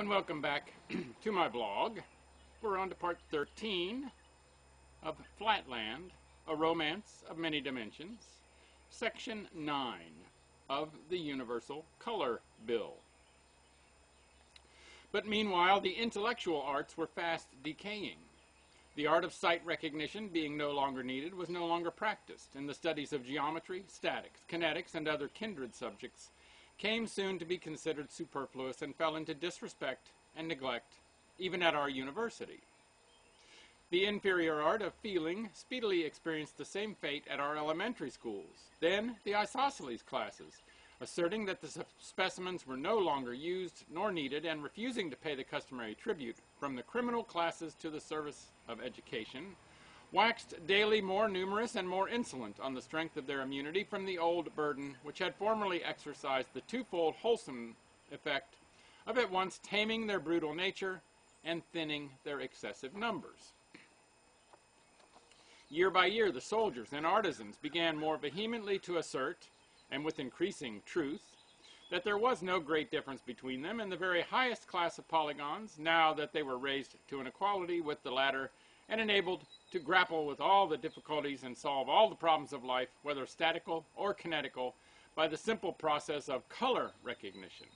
and welcome back to my blog. We're on to part 13 of Flatland, A Romance of Many Dimensions, section 9 of the Universal Color Bill. But meanwhile, the intellectual arts were fast decaying. The art of sight recognition, being no longer needed, was no longer practiced, and the studies of geometry, statics, kinetics, and other kindred subjects came soon to be considered superfluous and fell into disrespect and neglect, even at our university. The inferior art of feeling speedily experienced the same fate at our elementary schools, then the isosceles classes, asserting that the specimens were no longer used nor needed and refusing to pay the customary tribute from the criminal classes to the service of education, waxed daily more numerous and more insolent on the strength of their immunity from the old burden which had formerly exercised the twofold wholesome effect of at once taming their brutal nature and thinning their excessive numbers. Year by year, the soldiers and artisans began more vehemently to assert, and with increasing truth, that there was no great difference between them and the very highest class of polygons, now that they were raised to an equality with the latter and enabled to grapple with all the difficulties and solve all the problems of life, whether statical or kinetical, by the simple process of color recognition.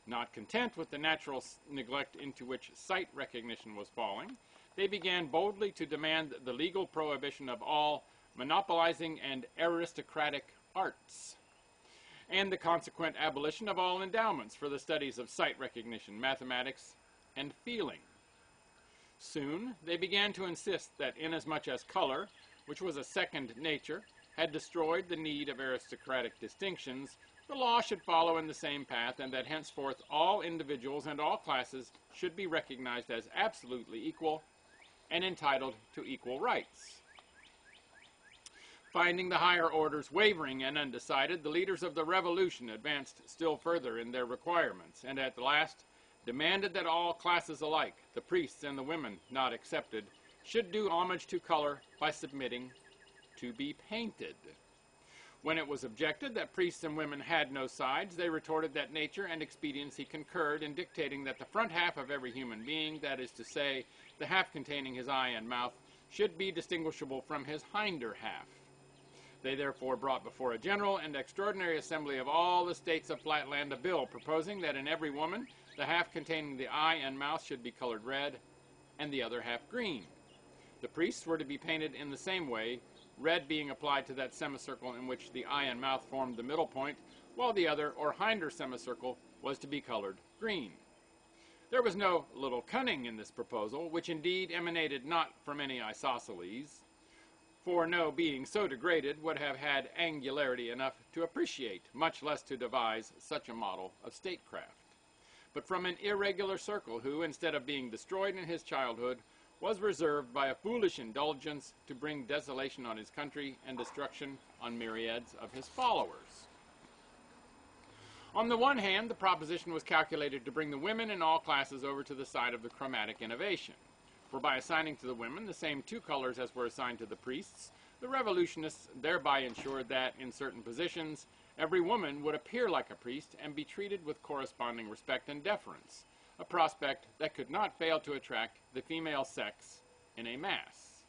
Not content with the natural neglect into which sight recognition was falling, they began boldly to demand the legal prohibition of all monopolizing and aristocratic arts, and the consequent abolition of all endowments for the studies of sight recognition, mathematics, and feeling. Soon they began to insist that inasmuch as color, which was a second nature, had destroyed the need of aristocratic distinctions, the law should follow in the same path, and that henceforth all individuals and all classes should be recognized as absolutely equal and entitled to equal rights. Finding the higher orders wavering and undecided, the leaders of the revolution advanced still further in their requirements, and at last demanded that all classes alike, the priests and the women not excepted, should do homage to color by submitting to be painted. When it was objected that priests and women had no sides, they retorted that nature and expediency concurred in dictating that the front half of every human being, that is to say, the half containing his eye and mouth, should be distinguishable from his hinder half. They therefore brought before a general and extraordinary assembly of all the states of Flatland a bill proposing that in every woman the half containing the eye and mouth should be colored red and the other half green. The priests were to be painted in the same way, red being applied to that semicircle in which the eye and mouth formed the middle point, while the other or hinder semicircle was to be colored green. There was no little cunning in this proposal, which indeed emanated not from any isosceles, for no being so degraded would have had angularity enough to appreciate, much less to devise, such a model of statecraft, but from an irregular circle who, instead of being destroyed in his childhood, was reserved by a foolish indulgence to bring desolation on his country and destruction on myriads of his followers. On the one hand, the proposition was calculated to bring the women in all classes over to the side of the chromatic innovation. For by assigning to the women the same two colors as were assigned to the priests, the revolutionists thereby ensured that, in certain positions, every woman would appear like a priest and be treated with corresponding respect and deference, a prospect that could not fail to attract the female sex in a mass.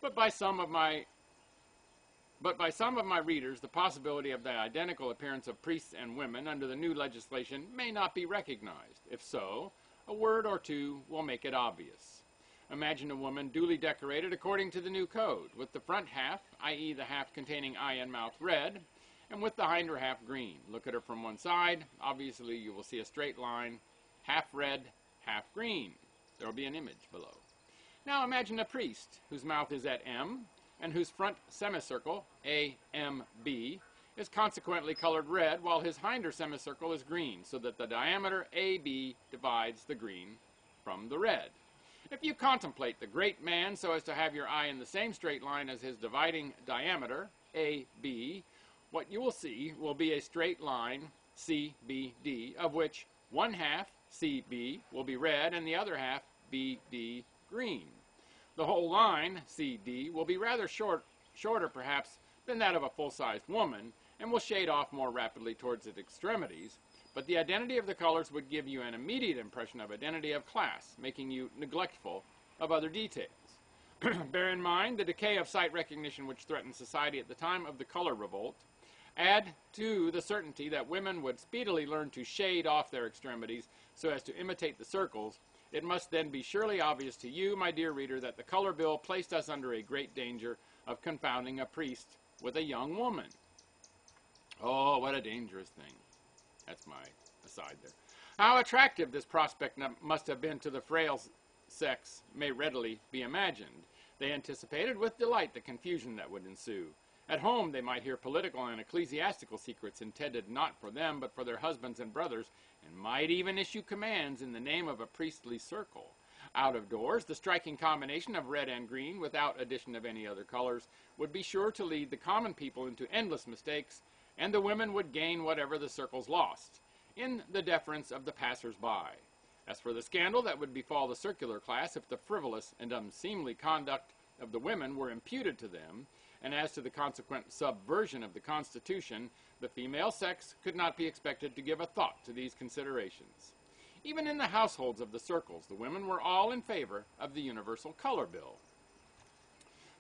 But by some of my readers, the possibility of the identical appearance of priests and women under the new legislation may not be recognized. If so, a word or two will make it obvious. Imagine a woman duly decorated according to the new code, with the front half, i.e. the half containing eye and mouth, red, and with the hinder half green. Look at her from one side. Obviously, you will see a straight line, half red, half green. There will be an image below. Now imagine a priest whose mouth is at M, and whose front semicircle, AMB, is consequently colored red, while his hinder semicircle is green, so that the diameter AB divides the green from the red. If you contemplate the great man so as to have your eye in the same straight line as his dividing diameter, AB, what you will see will be a straight line, CBD, of which one half, CB, will be red and the other half, BD, green. The whole line, CD, will be rather shorter perhaps than that of a full-sized woman, and will shade off more rapidly towards its extremities, but the identity of the colors would give you an immediate impression of identity of class, making you neglectful of other details. Bear in mind the decay of sight recognition which threatened society at the time of the color revolt. Add to the certainty that women would speedily learn to shade off their extremities so as to imitate the circles. It must then be surely obvious to you, my dear reader, that the color bill placed us under a great danger of confounding a priest with a young woman. Oh, what a dangerous thing. That's my aside there. How attractive this prospect must have been to the frail sex may readily be imagined. They anticipated with delight the confusion that would ensue. At home they might hear political and ecclesiastical secrets intended not for them but for their husbands and brothers, and might even issue commands in the name of a priestly circle. Out of doors, the striking combination of red and green, without addition of any other colors, would be sure to lead the common people into endless mistakes, and the women would gain whatever the circles lost, in the deference of the passers-by. As for the scandal that would befall the circular class if the frivolous and unseemly conduct of the women were imputed to them, and as to the consequent subversion of the Constitution, the female sex could not be expected to give a thought to these considerations. Even in the households of the circles, the women were all in favor of the universal color bill.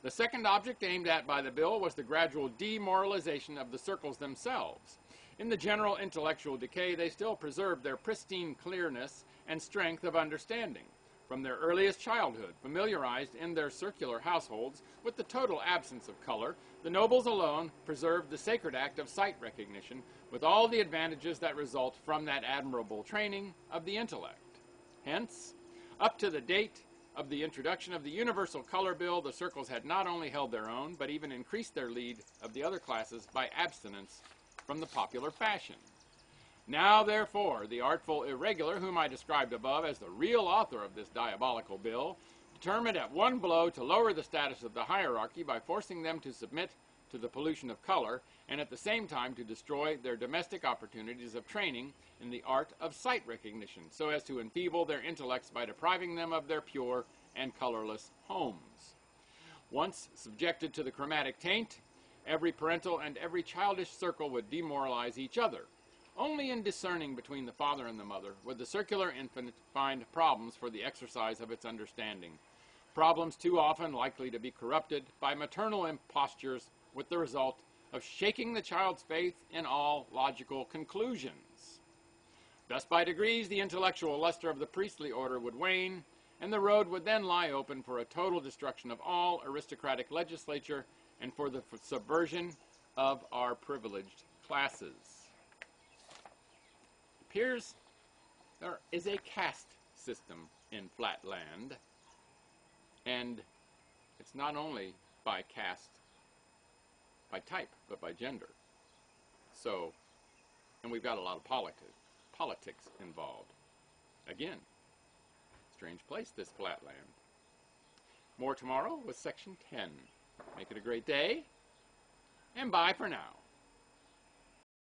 The second object aimed at by the bill was the gradual demoralization of the circles themselves. In the general intellectual decay, they still preserved their pristine clearness and strength of understanding. From their earliest childhood, familiarized in their circular households with the total absence of color, the nobles alone preserved the sacred act of sight recognition with all the advantages that result from that admirable training of the intellect. Hence, up to the date of the introduction of the universal color bill, the circles had not only held their own, but even increased their lead of the other classes by abstinence from the popular fashion. Now, therefore, the artful irregular, whom I described above as the real author of this diabolical bill, determined at one blow to lower the status of the hierarchy by forcing them to submit to the pollution of color, and at the same time to destroy their domestic opportunities of training in the art of sight recognition, so as to enfeeble their intellects by depriving them of their pure and colorless homes. Once subjected to the chromatic taint, every parental and every childish circle would demoralize each other. Only in discerning between the father and the mother would the circular infant find problems for the exercise of its understanding, problems too often likely to be corrupted by maternal impostures, with the result of shaking the child's faith in all logical conclusions. Thus, by degrees, the intellectual luster of the priestly order would wane, and the road would then lie open for a total destruction of all aristocratic legislature and for the subversion of our privileged classes. It appears there is a caste system in Flatland, and it's not only by caste, by type, but by gender. So, and we've got a lot of politics involved. Again, strange place, this Flatland. More tomorrow with Section 10. Make it a great day, and bye for now.